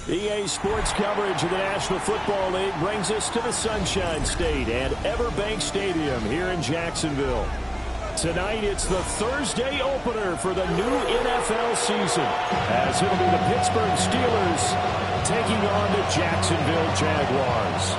EA Sports coverage of the National Football League brings us to the Sunshine State and Everbank Stadium here in Jacksonville. Tonight, it's the Thursday opener for the new NFL season, as it'll be the Pittsburgh Steelers taking on the Jacksonville Jaguars.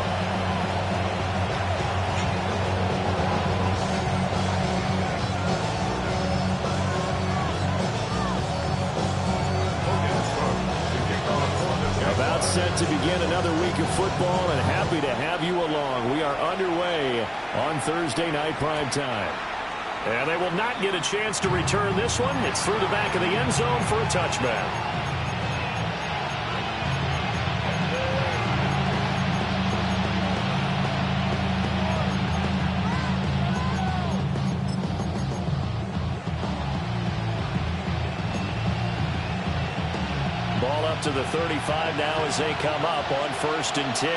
Set to begin another week of football, and happy to have you along. We are underway on Thursday night prime time. And they will not get a chance to return this one. It's through the back of the end zone for a touchback. Ball up to the 35 now as they come up on 1st and 10.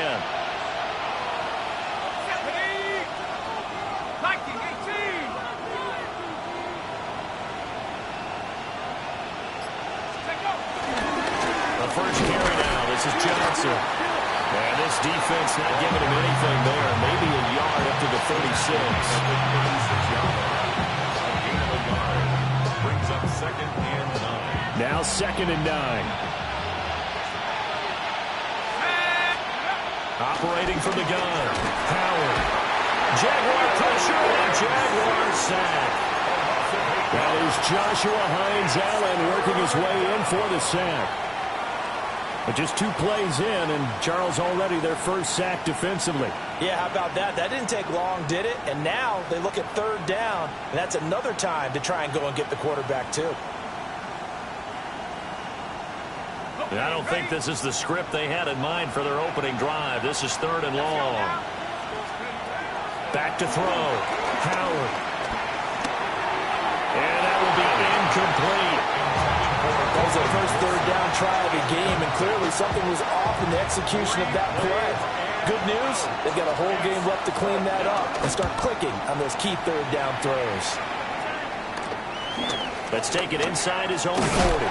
The first carry now. This is Johnson. And this defense not giving him anything there. Maybe a yard up to the 36. Brings up 2nd and 9. Now 2nd and 9. Operating from the gun, Howard. Jaguar pressure and Jaguar sack. That is Joshua Hines-Allen working his way in for the sack. But just 2 plays in, and Charles already their first sack defensively. Yeah, how about that? That didn't take long, did it? And now they look at 3rd down, and that's another time to try and go and get the quarterback too. I don't think this is the script they had in mind for their opening drive. This is 3rd and long. Back to throw. Howard. And that will be incomplete. That was the first 3rd down try of the game, and clearly something was off in the execution of that play. Good news, they've got a whole game left to clean that up and start clicking on those key 3rd down throws. Let's take it inside his own 40.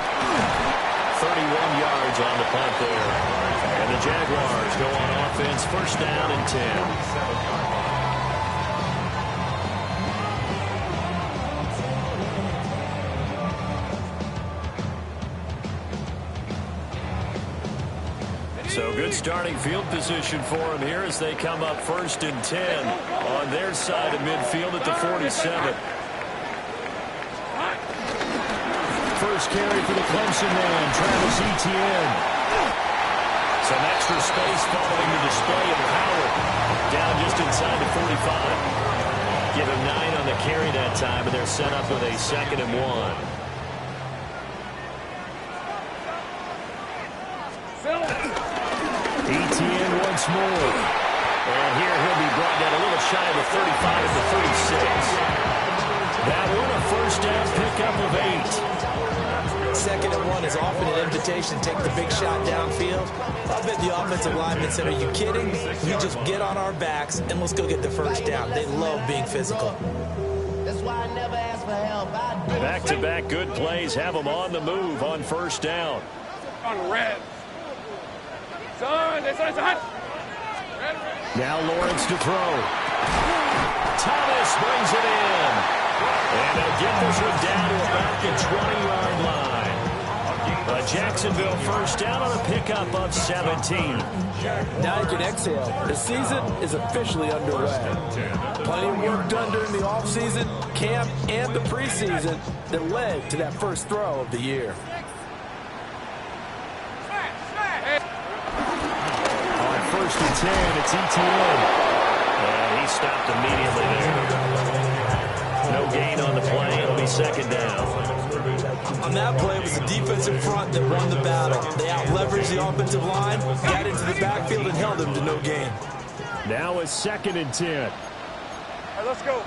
31 yards on the punt there. And the Jaguars go on offense, 1st down and 10. So good starting field position for them here as they come up 1st and 10 on their side of midfield at the 47. First carry for the Clemson man, Travis Etienne. Some extra space following the display of Howard. Down just inside the 45. Give him 9 on the carry that time, and they're set up with a 2nd and 1. Etienne once more. And here he'll be brought down a little shy of the 35 at the 36. That one a 1st down pickup of 8. 2nd and 1 is often an invitation to take the big shot downfield. I bet the offensive lineman said, are you kidding? You just get on our backs and let's go get the 1st down. They love being physical. That's why I never ask for help. Back-to-back good plays have them on the move on 1st down. On red. Son, now Lawrence to throw. Thomas brings it in. And they'll get this one down to about the 20-yard line. A Jacksonville 1st down on a pickup of 17. Now you can exhale. The season is officially underway. Plenty of work done during the offseason, camp, and the preseason that led to that first throw of the year. On 1st and 10, it's Etienne. And he stopped immediately there. No gain on the play. It'll be 2nd down. On that play, it was the defensive front that won the battle. They out-leveraged the offensive line, got into the backfield, and held them to no gain. Now a 2nd and 10. All right, let's go. A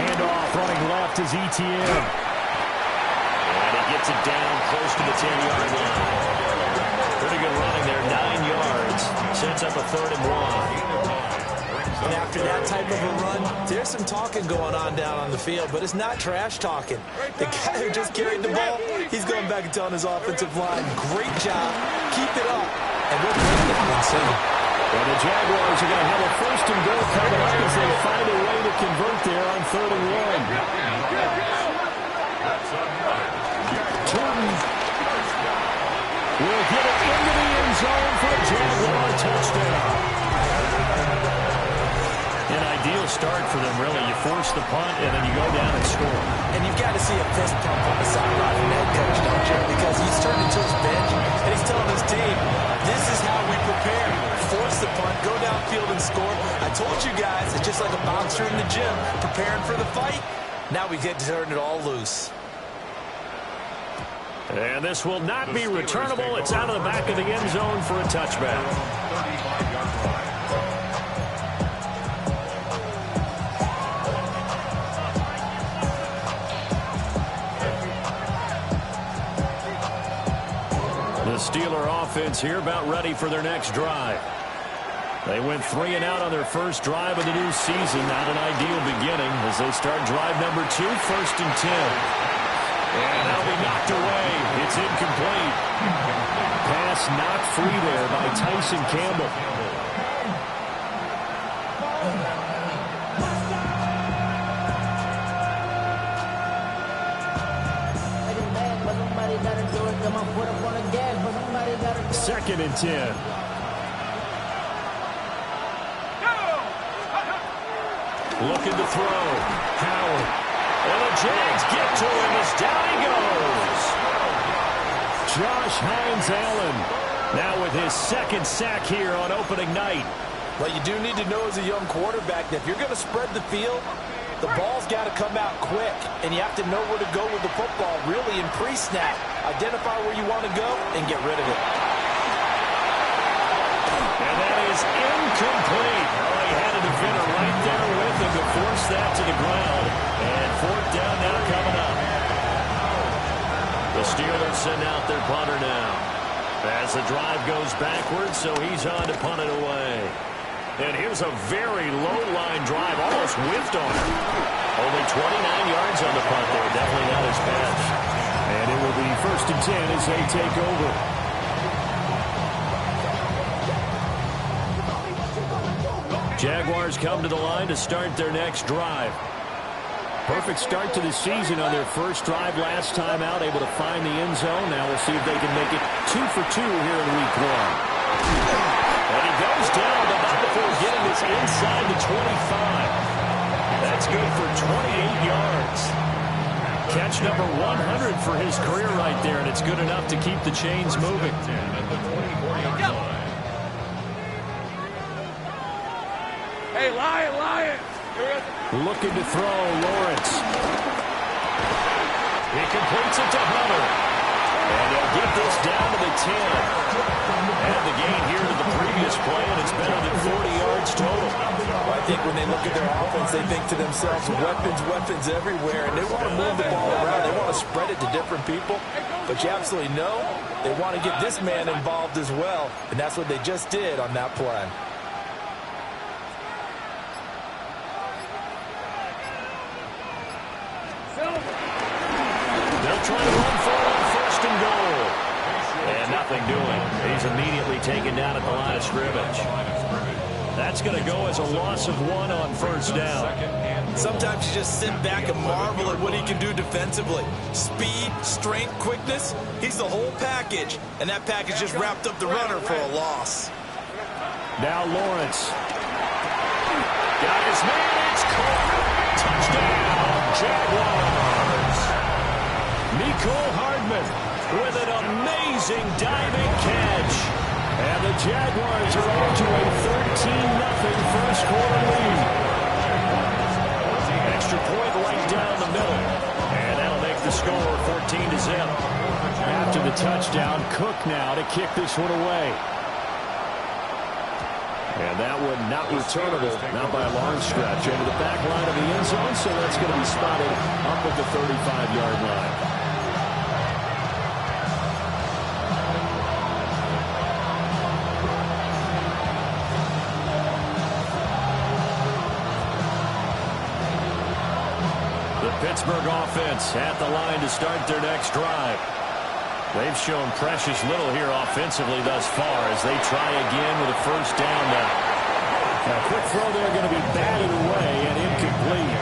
handoff running left is Etienne. And he gets it down close to the 10-yard line. Pretty good running there, 9 yards. Sets up a 3rd and 1. And after that type of a run, there's some talking going on down on the field, but it's not trash talking. The guy who just carried the ball, he's going back and telling his offensive line, great job, keep it up, and we'll bring it and see. Well, the Jaguars are going to have a first and goal coming up as they find a way to convert there on 3rd and 1. Turton will get it into the end zone for a Jaguar touchdown. An ideal start for them, really. You force the punt, and then you go down and score. And you've got to see a fist pump on the sideline from the head coach, don't you? Because he's turned into his bench, and he's telling his team, this is how we prepare. Force the punt, go downfield and score. I told you guys, it's just like a boxer in the gym, preparing for the fight. Now we get to turn it all loose. And this will not be returnable. It's out of the back of the end zone for a touchback. The Steeler offense here about ready for their next drive. They went 3 and out on their first drive of the new season. Not an ideal beginning as they start drive number 2, 1st and 10. And that'll be knocked away. It's incomplete. Pass knocked free there by Tyson Campbell. Second and 10. Looking to throw. Howard. And the Jags get to him as down he goes. Josh Hines-Allen now with his 2nd sack here on opening night. What you do need to know as a young quarterback that if you're going to spread the field, the ball's got to come out quick, and you have to know where to go with the football, really in pre-snap. Identify where you want to go and get rid of it. And that is incomplete. Oh, he had a defender right there with him to force that to the ground. And 4th down now coming up. The Steelers send out their punter now. As the drive goes backwards, so he's on to punt it away. And here's a very low-line drive, almost whiffed on him. Only 29 yards on the punt there, definitely not his best. And it will be 1st and 10 as they take over. Jaguars come to the line to start their next drive. Perfect start to the season on their first drive last time out, able to find the end zone. Now we'll see if they can make it 2 for 2 here in week 1. And he goes down, but not before getting this inside the 25. That's good for 28 yards. Catch number 100 for his career right there, and it's good enough to keep the chains moving. Hey, Lion. Looking to throw, Lawrence. He completes it to Hunter. And he'll get this down to the 10. And the gain here to the previous play, and it's better than 40 yards total. Well, I think when they look at their offense, they think to themselves, weapons everywhere, and they want to move the ball around. They want to spread it to different people. But you absolutely know they want to get this man involved as well, and that's what they just did on that play. They'll try to run for it on 1st and goal. And nothing doing. He's immediately taken down at the line of scrimmage. That's going to go as a loss of 1 on 1st down. Sometimes you just sit back and marvel at what he can do defensively. Speed, strength, quickness, he's the whole package. And that package just wrapped up the runner for a loss. Now Lawrence. Got his man, it's caught. Touchdown, Jaguars. Mecole Hardman with an amazing diving catch. And the Jaguars are on to a 13-0 first quarter lead. Extra point right down the middle. And that'll make the score 14-0. After the touchdown, Cook now to kick this one away. And that one not returnable, not by a long stretch. Over the back line of the end zone, so that's going to be spotted up at the 35-yard line. Pittsburgh offense at the line to start their next drive. They've shown precious little here offensively thus far as they try again with a first down now. A quick throw there going to be batted away and incomplete.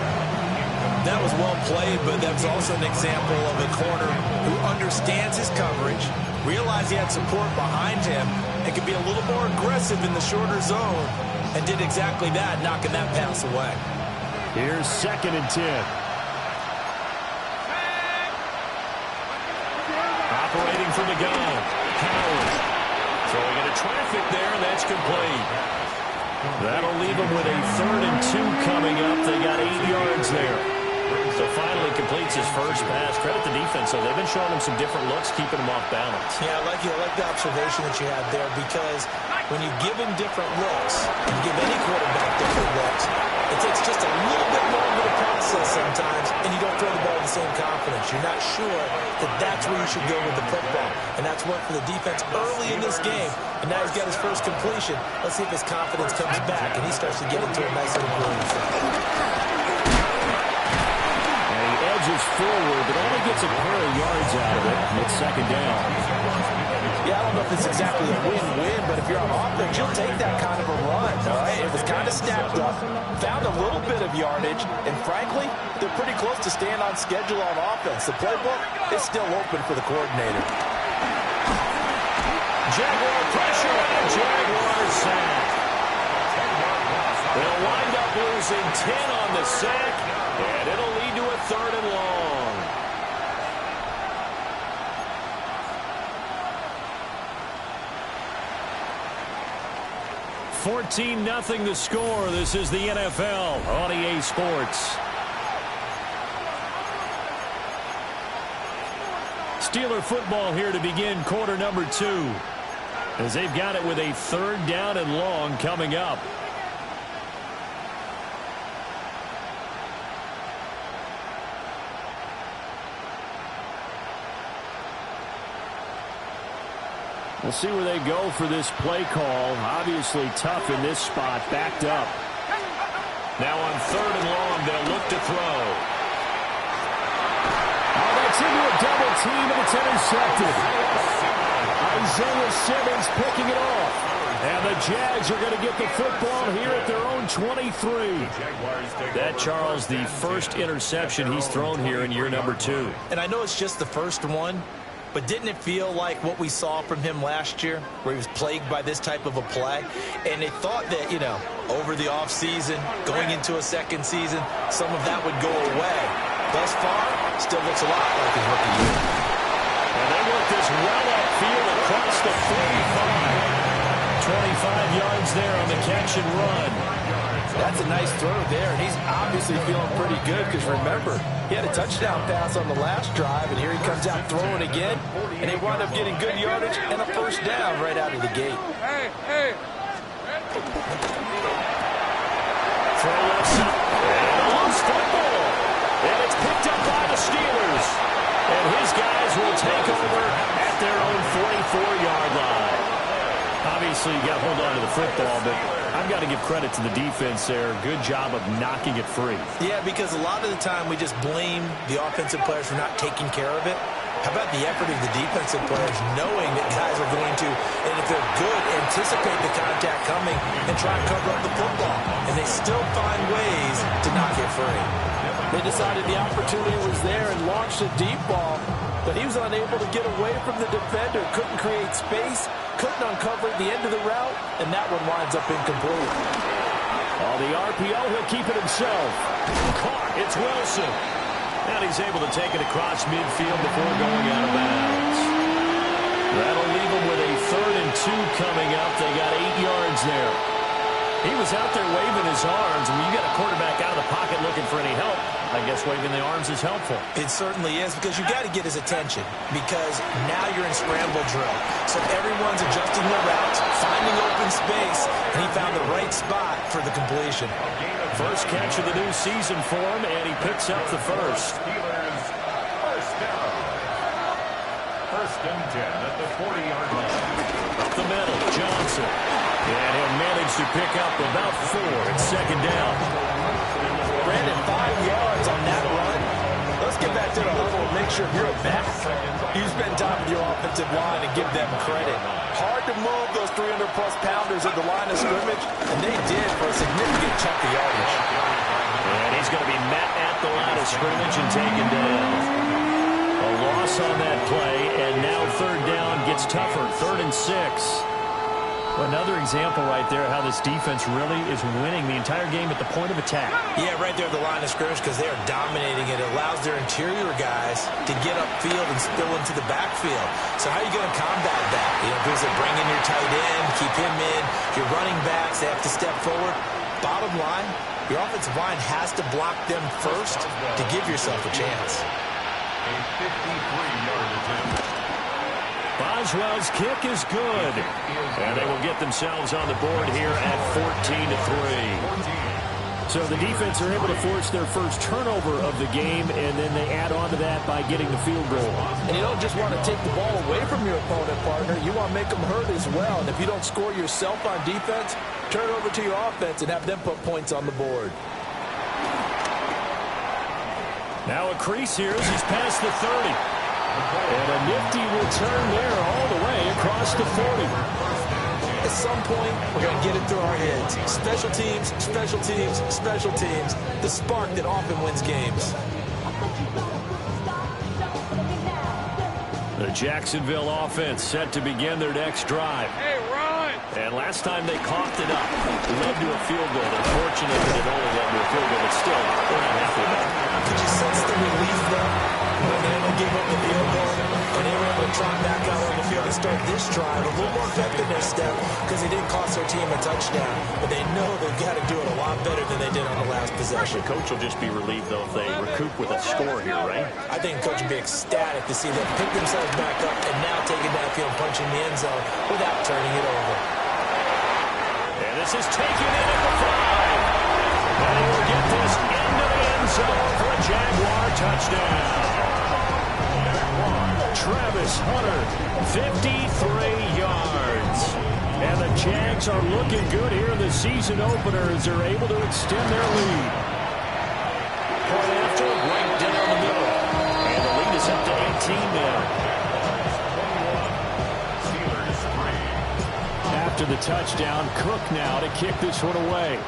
That was well played, but that's also an example of a corner who understands his coverage, realized he had support behind him, and could be a little more aggressive in the shorter zone, and did exactly that, knocking that pass away. Here's 2nd and 10. Operating from the gun, Howard. Throwing into traffic there, and that's complete. That'll leave them with a 3rd and 2 coming up. They got 8 yards there. So finally completes his first pass. Credit the defense, so they've been showing him some different looks, keeping him off balance. Yeah, I like the observation that you had there, because when you give him different looks, you give any quarterback different looks, it takes just a little bit longer to process sometimes, and you don't throw the ball with the same confidence. You're not sure that that's where you should go with the football, and that's worked for the defense early in this game, and now he's got his first completion. Let's see if his confidence comes back, and he starts to get into a nice little groove. Edges forward, but only gets a pair of yards out of it. It's 2nd down. Yeah, I don't know if it's exactly a win-win, but if you're on offense, you'll take that kind of a run, all right? It was kind of stacked up, found a little bit of yardage, and frankly, they're pretty close to staying on schedule on offense. The playbook is still open for the coordinator. Jaguar pressure on a Jaguar sack. They'll wind up losing 10 on the sack, and it'll lead to a 3rd and long. $14-0 the score. This is the NFL on EA Sports. Steeler football here to begin quarter number 2, as they've got it with a 3rd down and long coming up. We'll see where they go for this play call. Obviously tough in this spot, backed up. Now on 3rd and long, they'll look to throw. Oh, that's into a double team, and it's intercepted. Isaiah Simmons picking it off. And the Jags are going to get the football here at their own 23. That, Charles, the first interception he's thrown here in year number 2. And I know it's just the first one, but didn't it feel like what we saw from him last year, where he was plagued by this type of a play? And they thought that, you know, over the offseason, going into a second season, some of that would go away. Thus far, still looks a lot like his rookie year. And they work this well upfield across the 45. 25 yards there on the catch and run. That's a nice throw there, and he's obviously feeling pretty good because, remember, he had a touchdown pass on the last drive, and here he comes out throwing again, and they wind up getting good yardage and a first down right out of the gate. Hey. Throw left side, and a loose football, and it's picked up by the Steelers, and his guys will take over at their own 44-yard line. Obviously, you got to hold on to the football, but I've got to give credit to the defense there. Good job of knocking it free. Yeah, because a lot of the time we just blame the offensive players for not taking care of it. How about the effort of the defensive players knowing that guys are going to, and if they're good, anticipate the contact coming and try and cover up the football. And they still find ways to knock it free. They decided the opportunity was there and launched a deep ball, but he was unable to get away from the defender, couldn't create space, couldn't uncover at the end of the route, and that one winds up incomplete. On the RPO, he'll keep it himself. Caught, it's Wilson. And he's able to take it across midfield before going out of bounds. That'll leave him with a 3rd and 2 coming up. They got 8 yards there. He was out there waving his arms. When you got a quarterback out of the pocket looking for any help, I guess waving the arms is helpful. It certainly is, because you got to get his attention, because now you're in scramble drill. So everyone's adjusting their routes, finding open space, and he found the right spot for the completion. First catch of the new season for him, and he picks up the first. First down. 1st and 10 at the 40-yard line. Up the middle, Johnson. And he'll manage to pick up about 4. It's 2nd down. Brandon, 5 yards on that run. back to the huddle and make sure you're back. You spend time with your offensive line and give them credit. Hard to move those 300-plus pounders at the line of scrimmage, and they did for a significant chunk of yardage. And he's going to be met at the line of scrimmage and taken down. A loss on that play, and now third down gets tougher. 3rd and 6. Another example right there how this defense really is winning the entire game at the point of attack. Yeah, right there at the line of scrimmage because they are dominating it. It allows their interior guys to get upfield and spill into the backfield. So how are you going to combat that? You know, because they bring in your tight end, keep him in. Your running backs, they have to step forward. Bottom line, your offensive line has to block them first to give yourself a chance. A 53-yard attempt. Boswell's kick is good. And they will get themselves on the board here at 14-3. So the defense are able to force their first turnover of the game, and then they add on to that by getting the field goal. And you don't just want to take the ball away from your opponent, partner. You want to make them hurt as well. And if you don't score yourself on defense, turn it over to your offense and have them put points on the board. Now a crease here as he's past the 30. And a nifty return there all the way across the 40. At some point, we're going to get it through our heads. Special teams, special teams, special teams. The spark that often wins games. The Jacksonville offense set to begin their next drive. Hey, run! And last time they coughed it up, led to a field goal. Unfortunate that it only led to a field goal, but still, they're not happy about it. Could you sense the relief there when they gave up the field goal and they were able to trot back out on the field and start this drive a little more pep in their step because they didn't cost their team a touchdown, but they know they've got to do it a lot better than they did on the last possession. The coach will just be relieved, though, if they recoup with a score here, right? I think coach will be ecstatic to see them pick themselves back up and now take it downfield and punch in the end zone without turning it over. And this is taken in at the 5. And he will get this into the end zone for a Jaguar touchdown. Travis Hunter, 53 yards. And the Jags are looking good here in the season opener as they're able to extend their lead. Point after, right down the middle. And the lead is up to 18 now. After the touchdown, Cook now to kick this one away.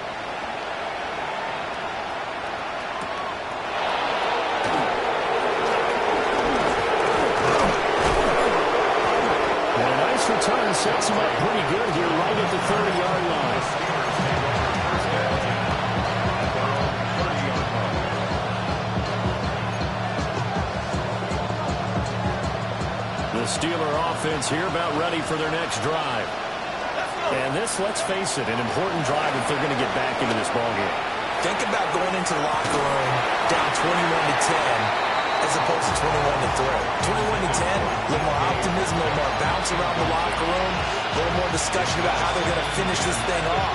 Return sets him up pretty good here right at the 30-yard line. The Steeler offense here about ready for their next drive. And this, let's face it, an important drive if they're going to get back into this ballgame. Think about going into the locker room down 21-10. As opposed to 21-3. 21-10, a little more optimism, a little more bounce around the locker room, a little more discussion about how they're going to finish this thing off.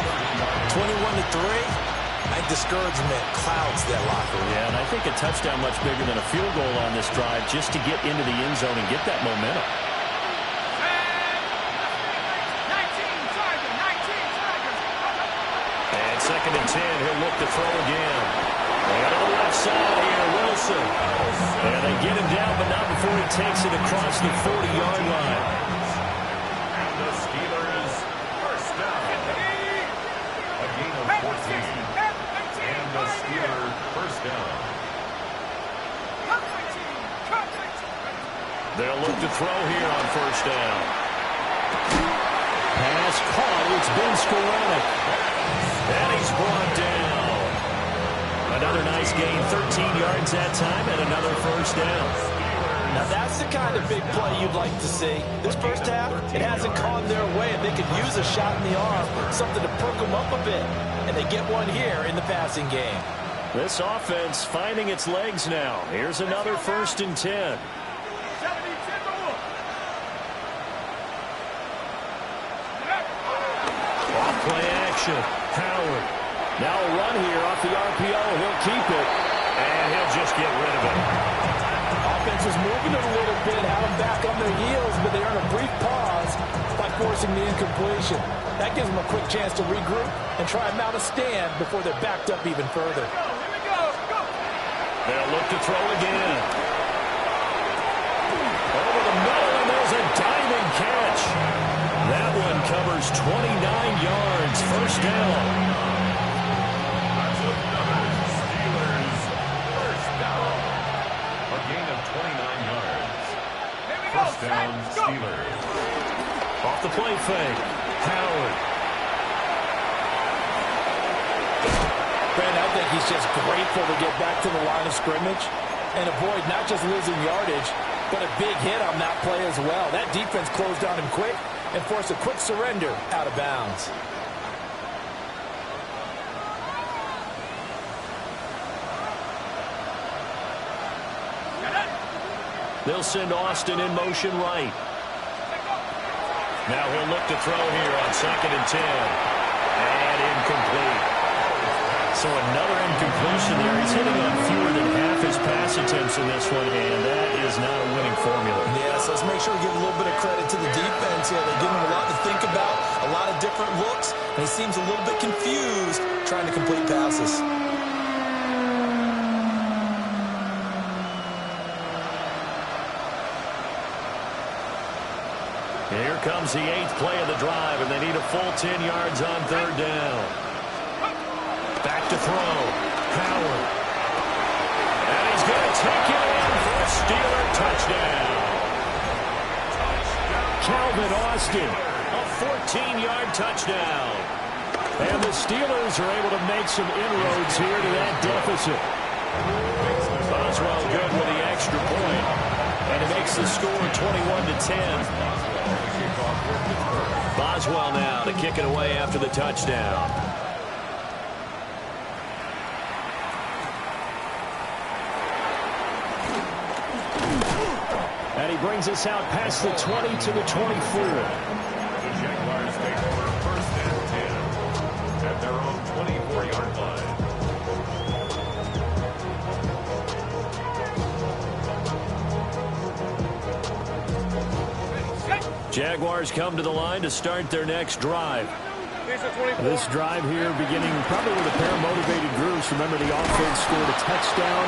21-3, I think discouragement clouds that locker room. Yeah, and I think a touchdown much bigger than a field goal on this drive just to get into the end zone and get that momentum. 19 Tigers. And 2nd and 10, he'll look to throw again. And on the left side here, Wilson. And they get him down, but not before he takes it across the 40-yard line. And the Steelers first down. A gain of 14. And the Steelers first down. They'll look to throw here on first down. Pass caught. It's been sporadic. And he's brought down. Another nice gain, 13 yards that time, and another first down. Now that's the kind of big play you'd like to see. This first half, it hasn't gone their way, and they could use a shot in the arm, something to perk them up a bit. And they get one here in the passing game. This offense finding its legs now. Here's another 1st and 10. Off play action. Howard. Now a run here off the RPO. He'll keep it, and he'll just get rid of it. Offense is moving it a little bit, have them back on their heels, but they earn a brief pause by forcing the incompletion. That gives them a quick chance to regroup and try and mount a stand before they're backed up even further. They'll look to throw again. Over the middle, and there's a diving catch. That one covers 29 yards. First down. That's another Steelers first down. A gain of 29 yards. First down, Steelers. Off the play fake. Howard. Brandon, I think he's just grateful to get back to the line of scrimmage and avoid not just losing yardage, but a big hit on that play as well. That defense closed on him quick and forced a quick surrender out of bounds. They'll send Austin in motion right. Now he'll look to throw here on 2nd and 10. And incomplete. So another incompletion there. He's hitting on fewer than half his pass attempts in this one, and that is not a winning formula. Yes, let's make sure we give a little bit of credit to the defense here. They give him a lot to think about, a lot of different looks, and he seems a little bit confused trying to complete passes. Here comes the 8th play of the drive, and they need a full 10 yards on 3rd down. Back to throw. Howard. And he's going to take it in for a Steeler touchdown. Calvin Austin, a 14-yard touchdown. And the Steelers are able to make some inroads here to that deficit. Boswell good with the extra point. And it makes the score 21-10. Boswell now to kick it away after the touchdown. And he brings us out past the 20 to the 24. The Jaguars take over 1st and 10 at their own 24-yard line. Jaguars come to the line to start their next drive. This drive here beginning probably with a pair of motivated groups. Remember, the offense scored a touchdown.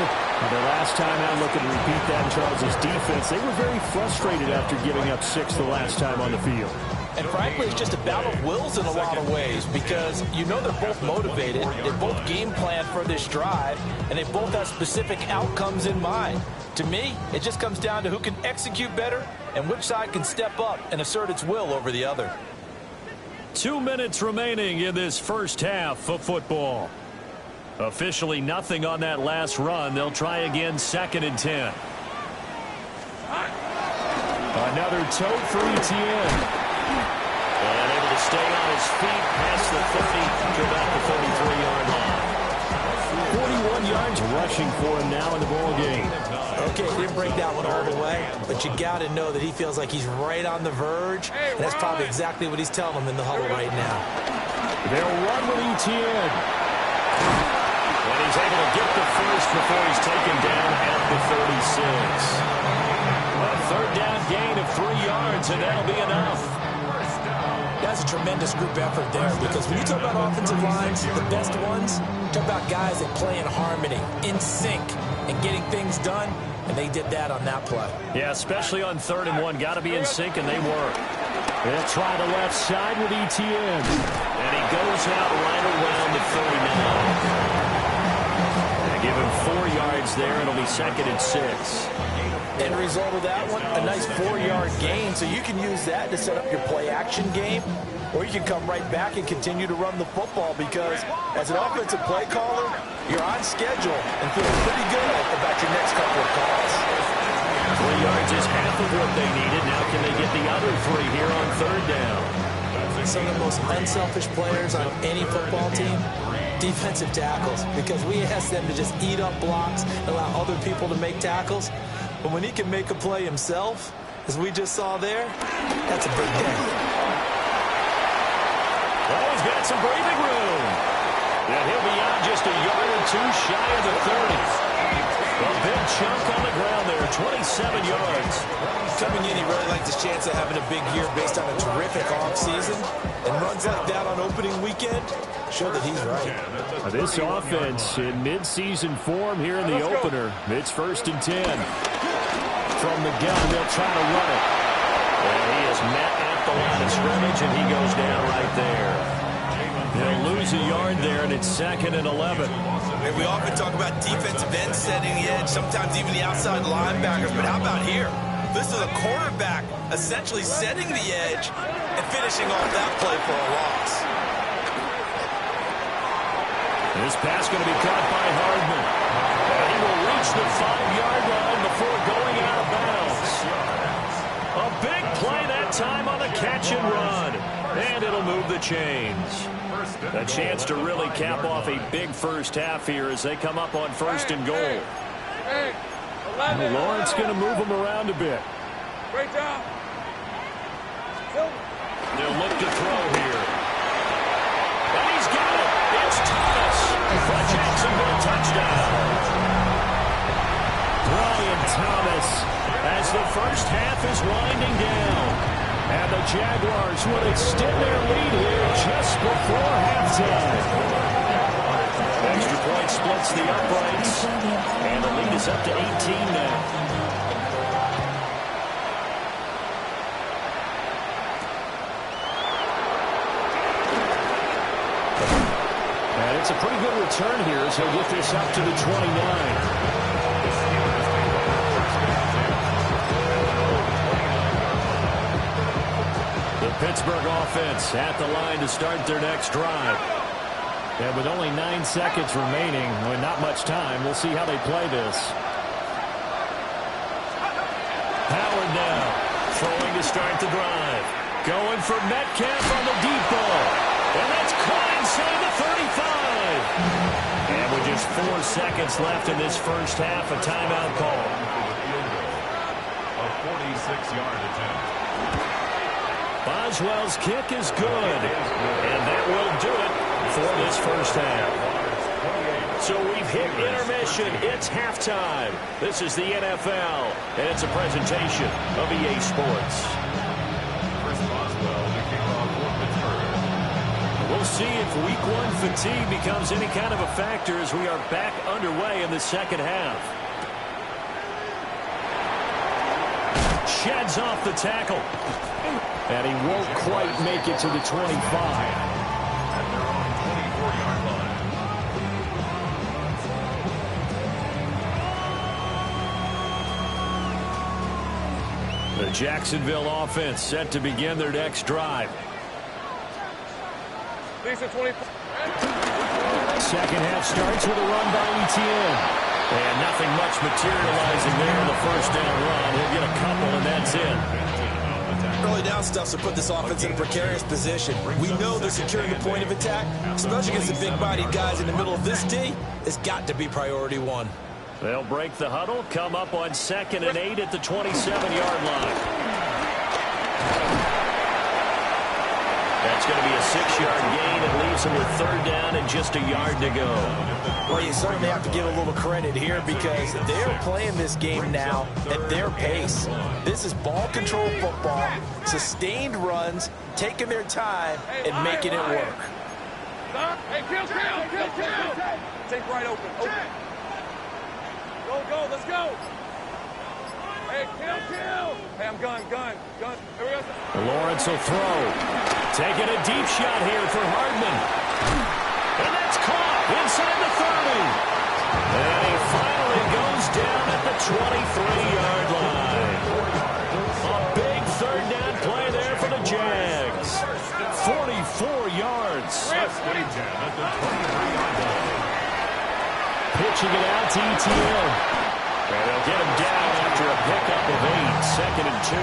Their last time out, looking to repeat that in Charles' defense. They were very frustrated after giving up 6 the last time on the field. And frankly, it's just a battle of wills in a lot of ways because you know they're both motivated, they both game plan for this drive, and they both have specific outcomes in mind. To me, it just comes down to who can execute better and which side can step up and assert its will over the other. 2 minutes remaining in this first half of football. Officially nothing on that last run. They'll try again 2nd and 10. Another tote for Etienne. And able to stay on his feet past the 30 to about the 33-yard line. 41 yards rushing for him now in the ball game. Okay, he didn't break that one all the way, but you got to know that he feels like he's right on the verge, and that's probably exactly what he's telling him in the huddle right now. They'll run with Etienne. And he's able to get the first before he's taken down at the 36. A 3rd down gain of 3 yards, and that'll be enough. That's a tremendous group effort there because when you talk about offensive lines, the best ones, talk about guys that play in harmony, in sync, and getting things done, and they did that on that play. Yeah, especially on 3rd and 1. Got to be in sync, and they were. They'll try the left side with Etienne. And he goes out right around the 39. They give him 4 yards there. It'll be 2nd and 6. End result of that one, a nice 4-yard gain, so you can use that to set up your play-action game, or you can come right back and continue to run the football because as an offensive play caller, you're on schedule and feeling pretty good about your next couple of calls. 3 yards is half of what they needed. Now can they get the other 3 here on 3rd down? Some of the most unselfish players on any football team, defensive tackles, because we ask them to just eat up blocks and allow other people to make tackles. But when he can make a play himself, as we just saw there, that's a big day. Oh, he's got some breathing room. And he'll be out just a yard or 2 shy of the 30. A big chunk on the ground there, 27 yards. Coming in, he really liked his chance of having a big year based on a terrific offseason. And runs like that on opening weekend show that he's right. This offense in midseason form here in the opener. It's 1st and 10. from the gun. They'll try to run it. And he is met at the line of scrimmage, and he goes down right there. They'll lose a yard there, and it's 2nd and 11. And we often talk about defensive ends setting the edge, sometimes even the outside linebackers. But how about here? This is a quarterback essentially setting the edge and finishing off that play for a loss. This pass going to be caught by Hardman. And he will reach the 5-yard line before going out of bounds. A big play that time on the catch and run. And it'll move the chains. A chance to really cap off a big first half here as they come up on 1st and goal. Lawrence going to move them around a bit. Great job. They'll look to throw here. And he's got it. It's Thomas. For Jacksonville touchdown. Brian Thomas as the first half is winding down. And the Jaguars will extend their lead here just before halftime. Extra point splits the uprights. And the lead is up to 18 now. And it's a pretty good return here as he'll get this up to the 29. The Pittsburgh offense at the line to start their next drive. And with only 9 seconds remaining, with not much time, we'll see how they play this. Howard now, throwing to start the drive. Going for Metcalf on the deep ball. And that's caught inside the 35. And with just 4 seconds left in this first half, a timeout call. A 46-yard attempt. Boswell's kick is good, and that will do it for this first half. So we've hit intermission. It's halftime. This is the NFL, and it's a presentation of EA Sports. Chris Boswell to kick off for Pittsburgh. We'll see if Week 1 fatigue becomes any kind of a factor as we are back underway in the second half. Sheds off the tackle. And he won't quite make it to the 25. At their own 24-yard line. The Jacksonville offense set to begin their next drive. Second half starts with a run by Etienne. And nothing much materializing there in the first down run. He'll get a couple, and that's it. Early down stuff to put this offense in a precarious position. We know they're securing the point of attack, especially against the big-bodied guys in the middle of this D. It's got to be priority 1. They'll break the huddle, come up on 2nd and 8 at the 27-yard line. That's going to be a 6-yard gain. It leaves them with 3rd down and just a yard to go. Well, you certainly have to give a little credit here because they're playing this game now at their pace. This is ball control football, sustained runs, taking their time, and making it work. Hey, kill. Take right open. Go, let's go. Hey, kill. Hey, I'm gun. Here we go. Lawrence will throw. Taking a deep shot here for Hardman. And that's caught inside the 30. And he finally goes down at the 23-yard line. A big 3rd down play there for the Jags. 44 yards. Pitching it out to Etienne. And they'll get him down after a pickup of 8, 2nd and 2.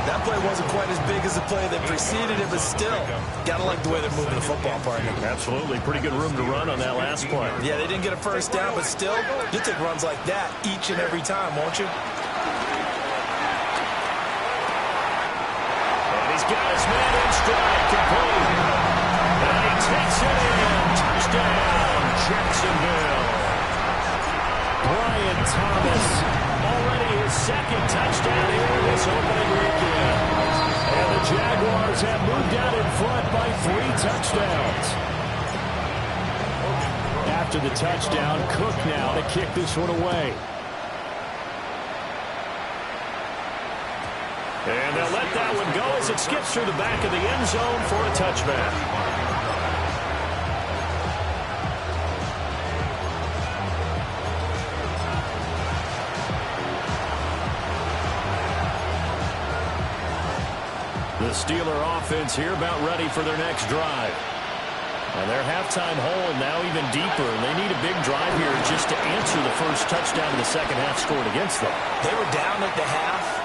That play wasn't quite as big as the play that preceded it, but still, got to like the way they're moving the football, partner. Absolutely. Pretty good room to run on that last play. Yeah, they didn't get a first down, but still, you'll take runs like that each and every time, won't you? And he's got his man in stride, complete. And he takes it in. Touchdown, Jacksonville. Brian Thomas, already his 2nd touchdown here this opening weekend. And the Jaguars have moved out in front by 3 touchdowns. After the touchdown, Cook now to kick this one away. And they'll let that one go as it skips through the back of the end zone for a touchback. The Steeler offense here about ready for their next drive. And their halftime hole now even deeper, and they need a big drive here just to answer the first touchdown of the second half scored against them. They were down at the half.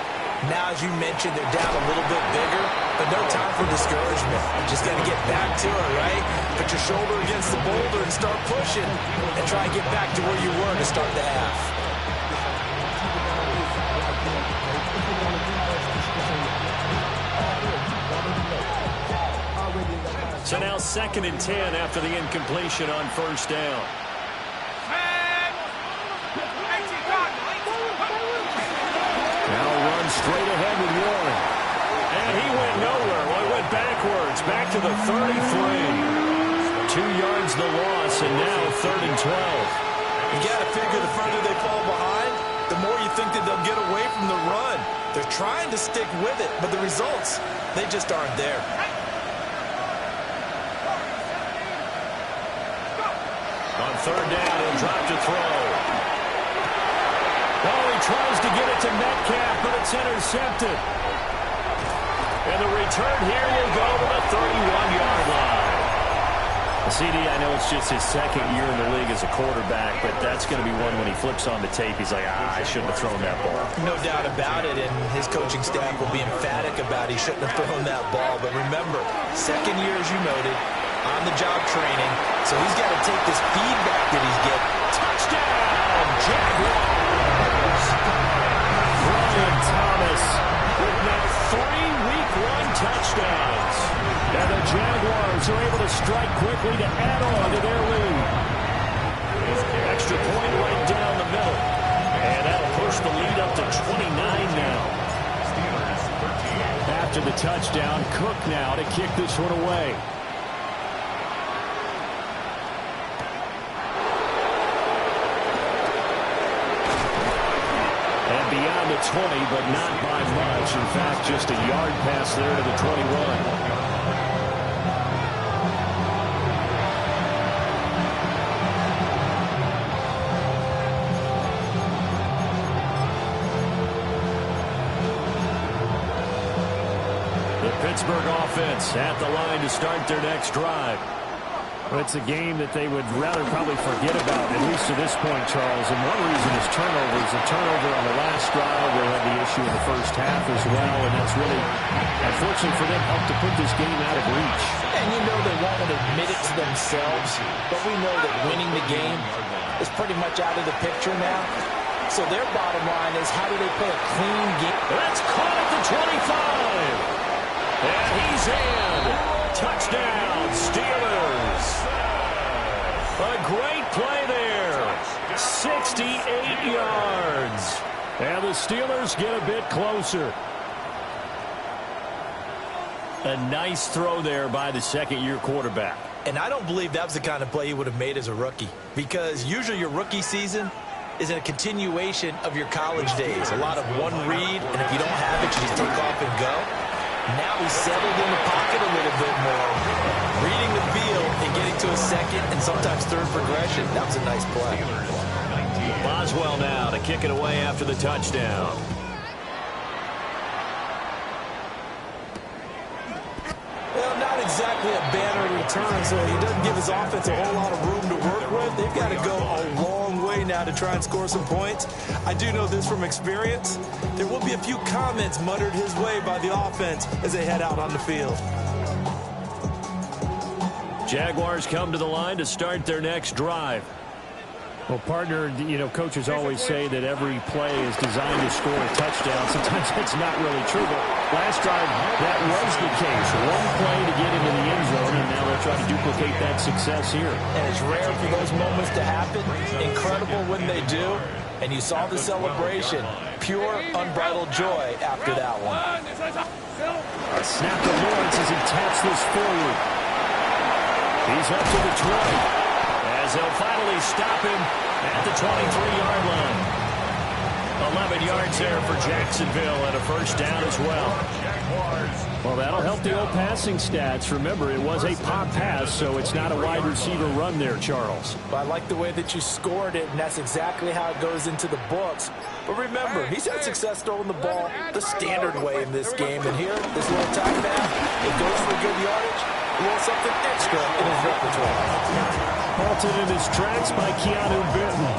Now, as you mentioned, they're down a little bit bigger, but no time for discouragement. Just got to get back to it, right? Put your shoulder against the boulder and start pushing, and try and get back to where you were to start the half. So now 2nd and 10 after the incompletion on first down. Now run straight ahead with Warren. And he went nowhere. Well, he went backwards. Back to the 33. 2 yards the loss, and now 3rd and 12. You got to figure the further they fall behind, the more you think that they'll get away from the run. They're trying to stick with it, but the results, they just aren't there. On 3rd down, he'll drop to throw. Oh, he tries to get it to Metcalf, but it's intercepted. And the return here will go to the 31-yard line. CD, I know it's just his 2nd year in the league as a quarterback, but that's going to be one when he flips on the tape, he's like, I shouldn't have thrown that ball. No doubt about it, and his coaching staff will be emphatic about he shouldn't have thrown that ball. But remember, 2nd year, as you noted, on-the-job training, so he's got to take this feedback that he's getting. Touchdown, Jaguars! Brian Thomas with now 3 Week 1 touchdowns. And the Jaguars are able to strike quickly to add on to their lead. Extra point right down the middle. And that'll push the lead up to 29 now. After the touchdown, Cook now to kick this one away. Beyond the 20, but not by much. In fact, just a yard pass there to the 21. The Pittsburgh offense at the line to start their next drive. Well, it's a game that they would rather probably forget about, at least to this point, Charles. And one reason is turnovers. A turnover on the last drive. They had the issue in the first half as well, and that's really, unfortunately for them, helped to put this game out of reach. And you know they won't admit it to themselves, but we know that winning the game is pretty much out of the picture now. So their bottom line is, how do they play a clean game? That's caught at the 25. And he's in. Touchdown, Steelers. A great play there. 68 yards. And the Steelers get a bit closer. A nice throw there by the 2nd-year quarterback. And I don't believe that was the kind of play he would have made as a rookie, because usually your rookie season is a continuation of your college days. A lot of one read, and if you don't have it, you just take off and go. Now he's settled in the pocket a little bit more, reading the field and getting to a 2nd and sometimes 3rd progression. That was a nice play. Boswell now to kick it away after the touchdown. Well, not exactly a banner return, so he doesn't give his offense a whole lot of room to work with. They've got to go a long way now to try and score some points. I do know this from experience. There will be a few comments muttered his way by the offense as they head out on the field. Jaguars come to the line to start their next drive. Well, partner, you know, coaches always say that every play is designed to score a touchdown. Sometimes that's not really true, but last drive, that was the case. One play to get into the end zone, and now they'll try to duplicate that success here. And it's rare for those moments to happen. Incredible when they do. And you saw the celebration. Pure, unbridled joy after that one. A snap to Lawrence as he taps this forward. He's up to the 20. As they'll finally stop him at the 23-yard line. 11 yards there for Jacksonville and a first down as well. Well, that'll help the old passing stats. Remember, it was a pop pass, so it's not a wide receiver run there, Charles. But I like the way that you scored it, and that's exactly how it goes into the books. But remember, he's had success throwing the ball the standard way in this game. And here, this little tight pass, it goes for good yardage, a little something extra in his repertoire. Halted in his tracks by Keanu Benton.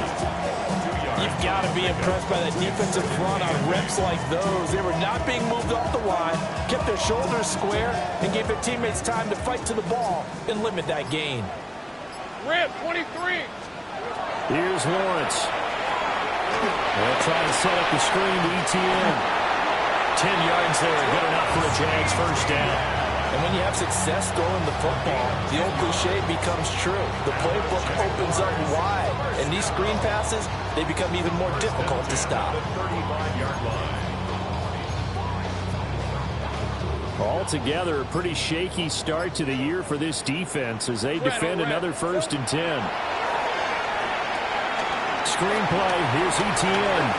You've got to be impressed by that defensive front on reps like those. They were not being moved off the line, kept their shoulders square, and gave their teammates time to fight to the ball and limit that gain. Rip, 23. Here's Lawrence. They'll try to set up the screen to ETN. 10 yards there, good enough for a Jags first down. And when you have success throwing the football, the old cliche becomes true. The playbook opens up wide, and these screen passes, they become even more difficult to stop. Altogether, a pretty shaky start to the year for this defense as they defend another 1st and 10. Screenplay, here's ETN.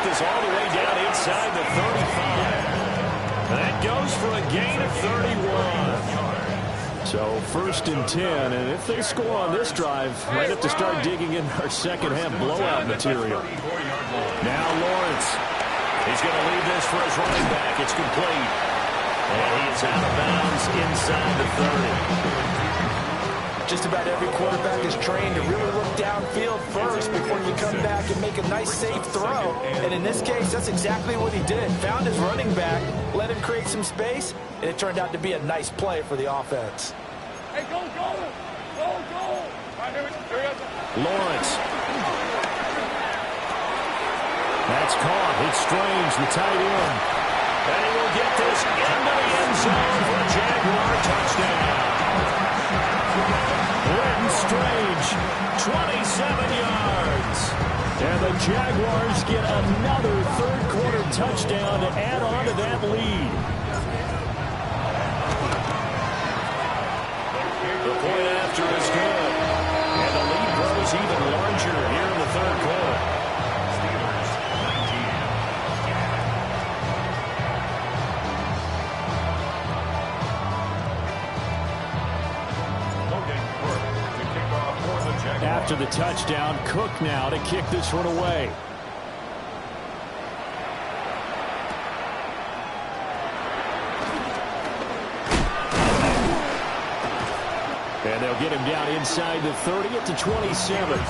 This all the way down inside the 35. That goes for a gain of 31. So 1st and 10, and if they score on this drive, might have to start digging in our second half blowout material. Now Lawrence. He's going to leave this for his running back. It's complete. And he is out of bounds inside the 30. Just about every quarterback is trained to really look downfield first before you come back and make a nice, safe throw. And in this case, that's exactly what he did. Found his running back, let him create some space, and it turned out to be a nice play for the offense. Hey, go, go! Go, go! Lawrence. That's caught. It's Strange, the tight end. And he will get this into the end zone for a Jaguar touchdown. Brenton Strange, 27 yards. And the Jaguars get another third-quarter touchdown to add on to that lead. The point after is good. And the lead grows even larger here in the third quarter. After the touchdown, Cook now to kick this one away. And they'll get him down inside the 30 at the 27.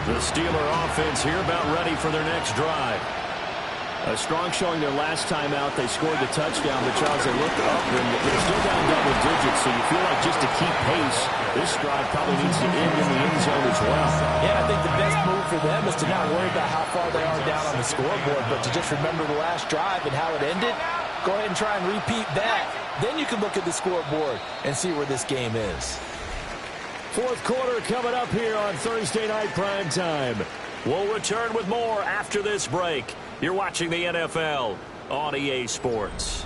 The Steeler offense here about ready for their next drive. A strong showing their last time out. They scored the touchdown, but Charles, they looked up and they're still down double digits, so you feel like just to keep pace, this drive probably needs to end in the end zone as well. Yeah, I think the best move for them is to not worry about how far they are down on the scoreboard, but to just remember the last drive and how it ended. Go ahead and try and repeat that. Then you can look at the scoreboard and see where this game is. Fourth quarter coming up here on Thursday Night Prime Time. We'll return with more after this break. You're watching the NFL on EA Sports.